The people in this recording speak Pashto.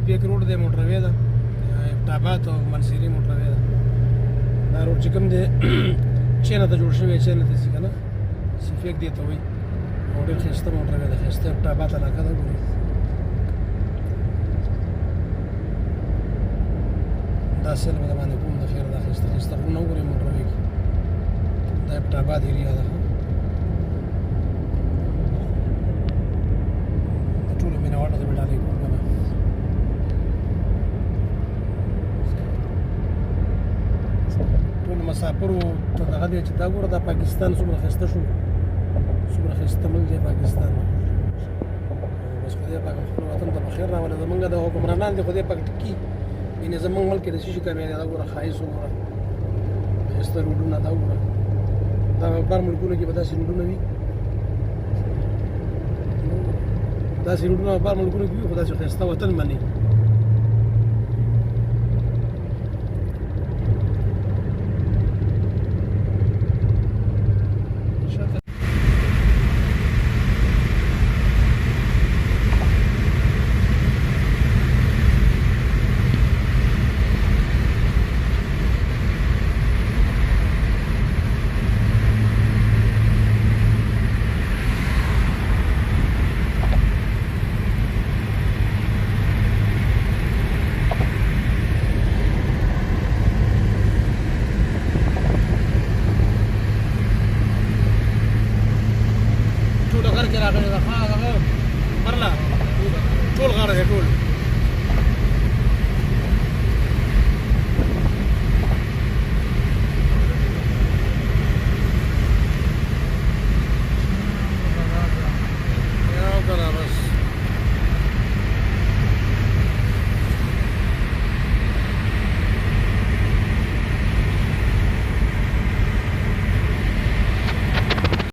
پیک روډ دی موټروی ده ابټاباد او منصیري موټروی ده دا روډ چې کوم دی چینه ته جوړ شوی چینه ته ځي که نه سیفیک دې ته وایي او ډېر ښایسته موټروی ده ښایسته ابټاباد علاقه ده ګورئ دا سیل به د باندې کوم د خیر دا ښایسته ښایسته غرونه وګورئ موټروی کې دا ابټاباد ایریا ده د ټولو مینهوالو ته مې ډالۍ کوم که نه ټولو مسافرو ته دغه دی چې دا ګوره دا پاکستان څومره ښایسته شو څومره ښایسته ملک دی پاکستان بس خدای پاک خپل وطن ته بخیر راولي زمونږ د حکمرانان دي خدای پاک ټکي یعنې زمونږ ملک کې د څه شي کمی دی دا ګوره ښایست وګوره ښایسته روډونه دا ګوره دا بر ملکونو کې به داسې روډونه وي داسې روډونه بر ملکونو کې وي خو داسې ښایسته وطن باندې